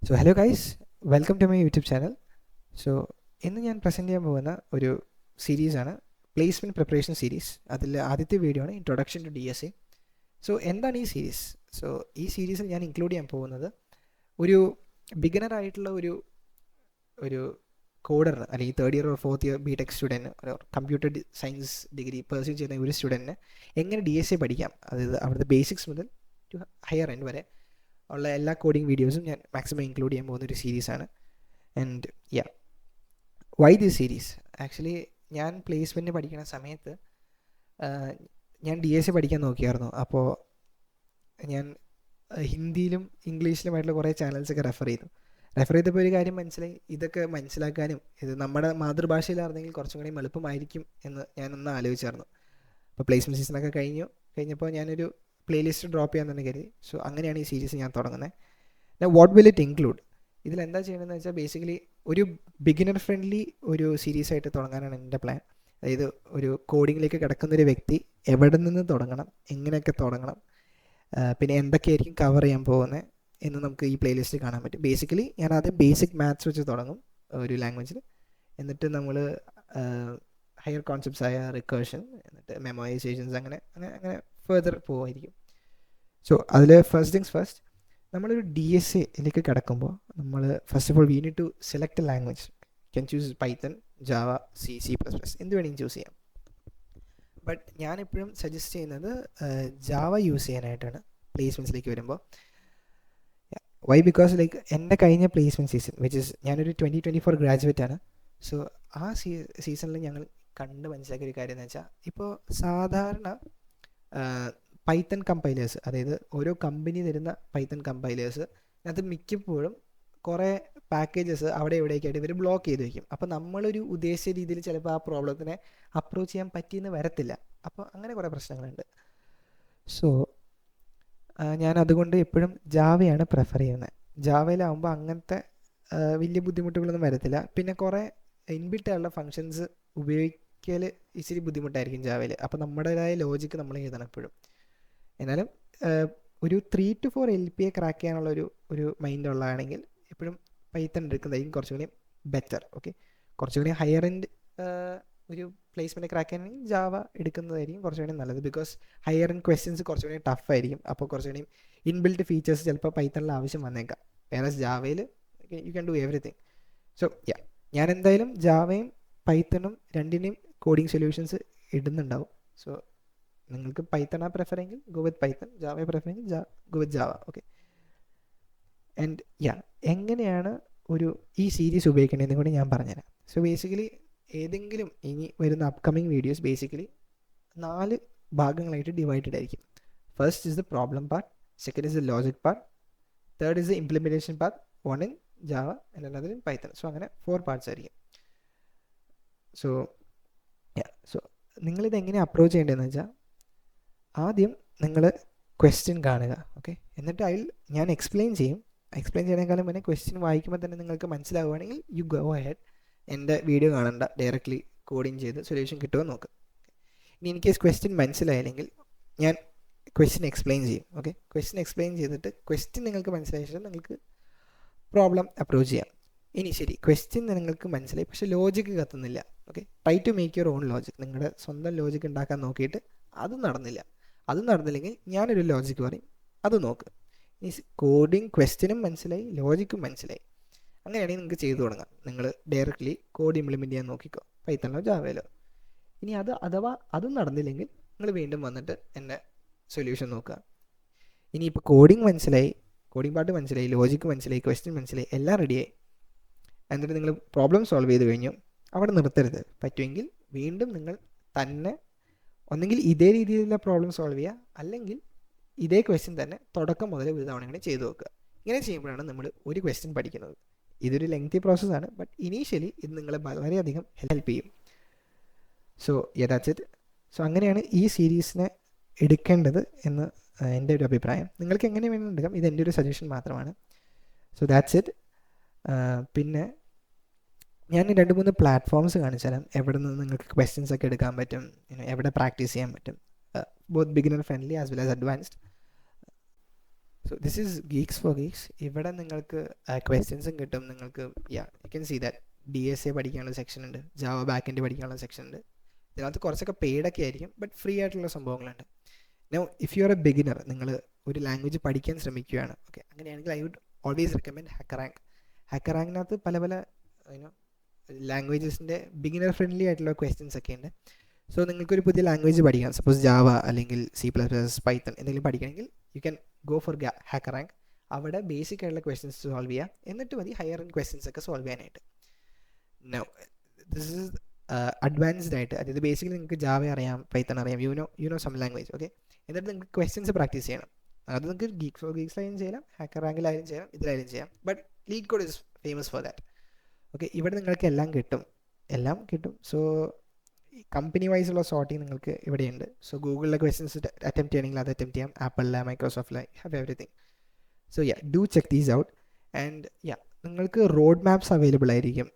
So hello guys, welcome to my YouTube channel. So ഇന്ന് ഞാൻ present ചെയ്യാൻ പോകുന്ന ഒരു സീരീസാണ് പ്ലേസ്മെൻറ്റ് പ്രിപ്പറേഷൻ സീരീസ്. അതിൽ ആദ്യത്തെ വീഡിയോ ആണ് ഇൻട്രൊഡക്ഷൻ ടു DSA. സോ എന്താണ് ഈ സീരീസ്? സോ ഈ സീരീസിൽ ഞാൻ ഇൻക്ലൂഡ് ചെയ്യാൻ പോകുന്നത് ഒരു ബിഗിനർ ആയിട്ടുള്ള ഒരു കോഡറിന്, അല്ലെങ്കിൽ third year or fourth year BTech student, ഒരു കമ്പ്യൂട്ടർ സയൻസ് ഡിഗ്രി പെർസ്യൂ ചെയ്യുന്ന ഒരു സ്റ്റുഡൻറ്റിന് എങ്ങനെ DSA പഠിക്കാം, അതായത് അവിടുത്തെ ബേസിക്സ് മുതൽ ടു ഹയർ എൻഡ് വരെ ഉള്ള എല്ലാ കോഡിങ് വീഡിയോസും ഞാൻ മാക്സിമം ഇൻക്ലൂഡ് ചെയ്യാൻ പോകുന്ന ഒരു സീരീസാണ്. And why this series? Actually ഞാൻ പ്ലേസ്മെൻറ്റ് പഠിക്കുന്ന സമയത്ത് ഞാൻ DSA പഠിക്കാൻ നോക്കിയായിരുന്നു. അപ്പോൾ ഞാൻ ഹിന്ദിയിലും ഇംഗ്ലീഷിലുമായിട്ടുള്ള കുറേ ചാനൽസൊക്കെ റെഫർ ചെയ്തപ്പോൾ ഒരു കാര്യം മനസ്സിലായി, ഇതൊക്കെ മനസ്സിലാക്കാനും ഇത് നമ്മുടെ മാതൃഭാഷയിലായിരുന്നെങ്കിൽ കുറച്ചും കൂടി എളുപ്പമായിരിക്കും എന്ന് ഞാനൊന്ന് ആലോചിച്ചായിരുന്നു. അപ്പോൾ പ്ലേസ്മെൻറ്റ് സീസണൊക്കെ കഴിഞ്ഞപ്പോൾ ഞാനൊരു പ്ലേലിസ്റ്റ് ഡ്രോപ്പ് ചെയ്യാൻ തന്നെ കരുതി. സോ അങ്ങനെയാണ് ഈ സീരീസ് ഞാൻ തുടങ്ങുന്നത്. What will it include? ഇതിലെന്താ ചെയ്യണമെന്ന് വെച്ചാൽ ബേസിക്കലി ഒരു ബിഗിനർ ഫ്രണ്ട്ലി ഒരു സീരീസായിട്ട് തുടങ്ങാനാണ് എൻ്റെ പ്ലാൻ. അതായത് ഒരു കോഡിങ്ങിലേക്ക് കിടക്കുന്നൊരു വ്യക്തി എവിടെ നിന്ന് തുടങ്ങണം, എങ്ങനെയൊക്കെ തുടങ്ങണം, പിന്നെ എന്തൊക്കെയായിരിക്കും കവർ ചെയ്യാൻ പോകുന്നത് എന്ന് നമുക്ക് ഈ പ്ലേലിസ്റ്റിൽ കാണാൻ പറ്റും. ബേസിക്കലി ഞാൻ ആദ്യം ബേസിക് മാത്സ് വെച്ച് തുടങ്ങും ഒരു ലാംഗ്വേജിൽ, എന്നിട്ട് നമ്മൾ ഹയർ കോൺസെപ്റ്റ്സ് ആയ റിക്കേർഷൻ, എന്നിട്ട് മെമ്മോറൈസേഷൻസ്, അങ്ങനെ ഫെർദർ പോവായിരിക്കും. സോ അതിൽ ഫസ്റ്റ് തിങ്സ് ഫസ്റ്റ്, നമ്മളൊരു DSAയിലേക്ക് കിടക്കുമ്പോൾ നമ്മൾ first of all we need to select a language. Can choose Python, Java, C++, എന്ത് വേണമെങ്കിലും ചൂസ് ചെയ്യാം. ബട്ട് ഞാനെപ്പോഴും സജസ്റ്റ് ചെയ്യുന്നത് ജാവ യൂസ് ചെയ്യാനായിട്ടാണ് പ്ലേസ്മെൻറ്റ്സിലേക്ക് വരുമ്പോൾ. വൈ? ബിക്കോസ് ലൈക്ക് എൻ്റെ കഴിഞ്ഞ പ്ലേസ്മെൻറ്റ് സീസൺ വിച്ച് ഇസ്, ഞാനൊരു 2024 ഗ്രാജുവേറ്റ് ആണ്. സോ ആ സീസണിൽ ഞങ്ങൾ കണ്ട് മനസ്സിലാക്കിയ ഒരു കാര്യം എന്ന് വെച്ചാൽ, ഇപ്പോൾ സാധാരണ പൈത്തൺ കമ്പൈലേഴ്സ്, അതായത് ഓരോ കമ്പനി തരുന്ന പൈത്തൺ കമ്പൈലേഴ്സ്, അത് മിക്കപ്പോഴും കുറേ പാക്കേജസ് അവിടെ എവിടേക്കായിട്ട് ഇവർ ബ്ലോക്ക് ചെയ്ത് വയ്ക്കും. അപ്പോൾ നമ്മളൊരു ഉദ്ദേശിച്ച രീതിയിൽ ചിലപ്പോൾ ആ പ്രോബ്ലത്തിനെ അപ്രോച്ച് ചെയ്യാൻ പറ്റിയെന്ന് വരത്തില്ല. അപ്പോൾ അങ്ങനെ കുറേ പ്രശ്നങ്ങളുണ്ട്. സോ ഞാൻ അതുകൊണ്ട് എപ്പോഴും ജാവയാണ് പ്രിഫർ ചെയ്യുന്നത്. ജാവയിലാവുമ്പോൾ അങ്ങനത്തെ വലിയ ബുദ്ധിമുട്ടുകളൊന്നും വരത്തില്ല. പിന്നെ കുറേ ഇൻബിൽട്ടായുള്ള ഫങ്ഷൻസ് ഉപയോഗിക്കൽ ഇച്ചിരി ബുദ്ധിമുട്ടായിരിക്കും ജാവയിൽ. അപ്പോൾ നമ്മുടേതായ ലോജിക്ക് നമ്മൾ എഴുതണം എപ്പോഴും. എന്നാലും ഒരു 3 to 4 LPA ക്രാക്ക് ചെയ്യാനുള്ള ഒരു മൈൻഡ് ഉള്ളതാണെങ്കിൽ എപ്പോഴും പൈത്തൺ എടുക്കുന്നതായിരിക്കും കുറച്ചുകൂടി ബെറ്റർ. ഓക്കെ, കുറച്ചുകൂടി ഹയർ എൻഡ് ഒരു പ്ലേസ്മെൻറ്റ് ക്രാക്ക് ചെയ്യാനെങ്കിൽ ജാവ എടുക്കുന്നതായിരിക്കും കുറച്ചുകൂടി നല്ലത്. ബിക്കോസ് ഹയർ എൻഡ് ക്വസ്റ്റ്യൻസ് കുറച്ചുകൂടി ടഫ് ആയിരിക്കും. അപ്പോൾ കുറച്ചുകൂടി ഇൻബിൽറ്റ് ഫീച്ചേഴ്സ് ചിലപ്പോൾ പൈത്തണിൽ ആവശ്യം വന്നേക്കാം. വേറെ ജാവയിൽ you can do everything. So ഞാൻ എന്തായാലും ജാവയും പൈത്തണും രണ്ടിനെയും കോഡിങ് സൊല്യൂഷൻസ് ഇടുന്നുണ്ടാവും. സോ നിങ്ങൾക്ക് പൈത്തൺ പ്രിഫറെങ്കിൽ ഗോ വിത്ത് പൈത്തൺ, ജാവ പ്രിഫറെങ്കിൽ go with Java. Okay, and എങ്ങനെയാണ് ഈ സീരീസ് ഉപയോഗിക്കേണ്ടതെന്ന് കൂടി ഞാൻ പറഞ്ഞുതരാം. സോ ബേസിക്കലി ഏതെങ്കിലും ഇനി വരുന്ന അപ്കമിങ് വീഡിയോസ് ബേസിക്കലി 4 ഭാഗങ്ങളായിട്ട് ഡിവൈഡഡ് ആയിരിക്കും. First is the problem part, second is the logic part, third is the implementation part, 1 in Java and another in Python. So അങ്ങനെ 4 പാർട്സ് ആയിരിക്കും. സോ നിങ്ങളിത് എങ്ങനെ അപ്രോച്ച് ചെയ്യേണ്ടതെന്ന് വെച്ചാൽ, ആദ്യം നിങ്ങൾ ക്വസ്റ്റ്യൻ കാണുക. ഓക്കെ, എന്നിട്ട് ഞാൻ എക്സ്പ്ലെയിൻ ചെയ്യണേക്കാളും പിന്നെ ക്വസ്റ്റ്യൻ വായിക്കുമ്പോൾ തന്നെ നിങ്ങൾക്ക് മനസ്സിലാവുകയാണെങ്കിൽ യു ഗോ അഹെഡ്. എൻ്റെ വീഡിയോ കാണണ്ട, ഡയറക്റ്റ്ലി കോഡിങ് ചെയ്ത് സൊല്യൂഷൻ കിട്ടുമോ നോക്ക്. ഇനി ഇൻ കേസ് ക്വസ്റ്റ്യൻ മനസ്സിലായില്ലെങ്കിൽ ഞാൻ ക്വസ്റ്റ്യൻ എക്സ്പ്ലെയിൻ ചെയ്യും. ഓക്കെ, ക്വസ്റ്റ്യൻ എക്സ്പ്ലെയിൻ ചെയ്തിട്ട് ക്വസ്റ്റ്യൻ നിങ്ങൾക്ക് മനസ്സിലായ ശേഷം നിങ്ങൾക്ക് പ്രോബ്ലം അപ്രോച്ച് ചെയ്യാം. ഇനി ശരി, ക്വസ്റ്റ്യൻ നിങ്ങൾക്ക് മനസ്സിലായി, പക്ഷേ ലോജിക്ക് കത്തുന്നില്ല. Okay, try to make your own logic. നിങ്ങളുടെ സ്വന്തം ലോജിക്ക് ഉണ്ടാക്കാൻ നോക്കിയിട്ട് അത് നടന്നില്ലെങ്കിൽ ഞാനൊരു ലോജിക്ക് പറയും, അത് നോക്ക്. ഈ കോഡിങ് ക്വസ്റ്റ്യനും മനസ്സിലായി, ലോജിക്കും മനസ്സിലായി, അങ്ങനെയാണെങ്കിൽ നിങ്ങൾക്ക് ചെയ്തു തുടങ്ങാം. നിങ്ങൾ ഡയറക്റ്റ്ലി കോഡ് ഇംപ്ലിമെൻറ്റ് ചെയ്യാൻ നോക്കിക്കോ, പൈത്തണിലോ ജാവയിലോ. ഇനി അഥവാ അതും നടന്നില്ലെങ്കിൽ നിങ്ങൾ വീണ്ടും വന്നിട്ട് എൻ്റെ സൊല്യൂഷൻ നോക്കുക. ഇനിയിപ്പോൾ കോഡിങ് പാർട്ട് മനസ്സിലായി, ലോജിക്ക് മനസ്സിലായി, ക്വസ്റ്റ്യൻ മനസ്സിലായി, എല്ലാം റെഡിയായി, എന്നിട്ട് നിങ്ങൾ പ്രോബ്ലം സോൾവ് ചെയ്ത് കഴിഞ്ഞു. അവിടെ നിർത്തരുത്. പറ്റുമെങ്കിൽ വീണ്ടും നിങ്ങൾ തന്നെ ഒന്നെങ്കിൽ ഇതേ രീതിയിലുള്ള പ്രോബ്ലം സോൾവ് ചെയ്യുക, അല്ലെങ്കിൽ ഇതേ ക്വസ്റ്റ്യൻ തന്നെ തുടക്കം മുതൽ ഒരു തവണ ഇങ്ങനെ ചെയ്തു നോക്കുക. ഇങ്ങനെ ചെയ്യുമ്പോഴാണ് നമ്മൾ ഒരു ക്വസ്റ്റ്യൻ പഠിക്കുന്നത്. ഇതൊരു ലെങ്തി പ്രോസസ്സാണ്, ബട്ട് ഇനീഷ്യലി ഇത് നിങ്ങളെ വളരെയധികം ഹെൽപ്പ് ചെയ്യും. So that's it. സോ അങ്ങനെയാണ് ഈ സീരീസിനെ എടുക്കേണ്ടത് എന്ന് എൻ്റെ ഒരു അഭിപ്രായം. നിങ്ങൾക്ക് എങ്ങനെ വേണമെങ്കിലും എടുക്കാം, ഇത് എൻ്റെ ഒരു സജഷൻ മാത്രമാണ്. So that's it. പിന്നെ ഞാൻ 2-3 പ്ലാറ്റ്ഫോംസ് കാണിച്ചു തരാം എവിടെ നിന്ന് നിങ്ങൾക്ക് ക്വസ്റ്റ്യൻസ് ഒക്കെ എടുക്കാൻ പറ്റും, എവിടെ പ്രാക്ടീസ് ചെയ്യാൻ പറ്റും, both beginner friendly as well as advanced. So this is Geeks for Geeks. ഇവിടെ നിങ്ങൾക്ക് ക്വസ്റ്റ്യൻസും കിട്ടും. നിങ്ങൾക്ക് you can see that DSA പഠിക്കാനുള്ള സെക്ഷൻ ഉണ്ട്, ജാവ ബാക്ക് പഠിക്കാനുള്ള സെക്ഷൻ ഉണ്ട്. ഇതിനകത്ത് കുറച്ചൊക്കെ പെയ്ഡൊക്കെ ആയിരിക്കും, ബട്ട് ഫ്രീ ആയിട്ടുള്ള സംഭവങ്ങളുണ്ട്. Now if you are a beginner, നിങ്ങൾ ഒരു ലാംഗ്വേജ് പഠിക്കാൻ ശ്രമിക്കുകയാണ്, ഓക്കെ, അങ്ങനെയാണെങ്കിൽ I would always recommend HackerRank. ഹാക്കറാങ്കിനകത്ത് പല പല ലാംഗ്വേജസിൻ്റെ ബിഗിനർ ഫ്രണ്ട്ലി ആയിട്ടുള്ള ക്വസ്റ്റ്യൻസ് ഒക്കെ ഉണ്ട്. സോ നിങ്ങൾക്കൊരു പുതിയ ലാംഗ്വേജ് പഠിക്കാം, സപ്പോസ് ജാവ അല്ലെങ്കിൽ C++, പൈത്തൺ എന്തെങ്കിലും പഠിക്കണമെങ്കിൽ you can go for HackerRank. അവിടെ ബേസിക് ആയിട്ടുള്ള ക്വസ്റ്റ്യൻസ് സോൾവ് ചെയ്യാം, എന്നിട്ട് മതി ഹയർ എൻഡ് ക്വസ്റ്റ്യൻസ് ഒക്കെ സോൾവ് ചെയ്യാനായിട്ട്. നൗ ദിസ് ഈസ് അഡ്വാൻസ്ഡ് ആയിട്ട്, അതായത് ബേസിക്കലി നിങ്ങൾക്ക് ജാവ അറിയാം, പൈത്തൺ അറിയാം, you know some language, okay. എന്നിട്ട് നിങ്ങൾക്ക് ക്വസ്റ്റ്യൻസ് പ്രാക്ടീസ് ചെയ്യണം. അത് നിങ്ങൾക്ക് ഗീക്സിലായാലും ചെയ്യാം, ഹാക്കറാങ്കിലായാലും ചെയ്യാം, ഇതിലായാലും ചെയ്യാം. But LeetCode is famous for that. Okay, ഇവിടെ നിങ്ങൾക്ക് എല്ലാം കിട്ടും. സോ കമ്പനി വൈസുള്ള സോർട്ടിങ് നിങ്ങൾക്ക് ഇവിടെയുണ്ട്. സോ ഗൂഗിളിലെ ക്വസ്റ്റ്യൻസ് അറ്റംപ്റ്റ് ചെയ്യണമെങ്കിൽ അത് അറ്റംപ്റ്റ് ചെയ്യാം, ആപ്പിളിലെ, മൈക്രോസോഫ്റ്റിലെ, have everything. So do check these out. And നിങ്ങൾക്ക് റോഡ് മാപ്സ് അവൈലബിൾ ആയിരിക്കും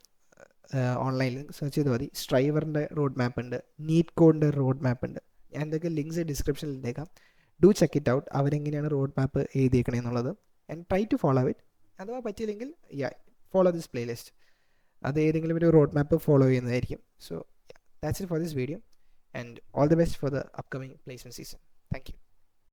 ഓൺലൈനിൽ സെർച്ച് ചെയ്താൽ മതി. സ്ട്രൈവറിൻ്റെ റോഡ് മാപ്പ് ഉണ്ട്, നീറ്റ് കോഡിൻ്റെ റോഡ് മാപ്പ് ഉണ്ട്. ഞാൻ എന്തൊക്കെ ലിങ്ക്സ് ഡിസ്ക്രിപ്ഷനിൽ ഇട്ടേക്കാം. ഡു ചെക്ക് ഇറ്റ് ഔട്ട്, അവരെങ്ങനെയാണ് റോഡ് മാപ്പ് എഴുതിയേക്കണേന്നുള്ളത്. And try to follow it. അഥവാ പറ്റിയില്ലെങ്കിൽ ഫോളോ ദിസ് പ്ലേലിസ്റ്റ്. അത് ഏതെങ്കിലും ഒരു റോഡ് മാപ്പ് ഫോളോ ചെയ്യുന്നതായിരിക്കും. So that's it for this video, and all the best for the upcoming placement season. Thank you.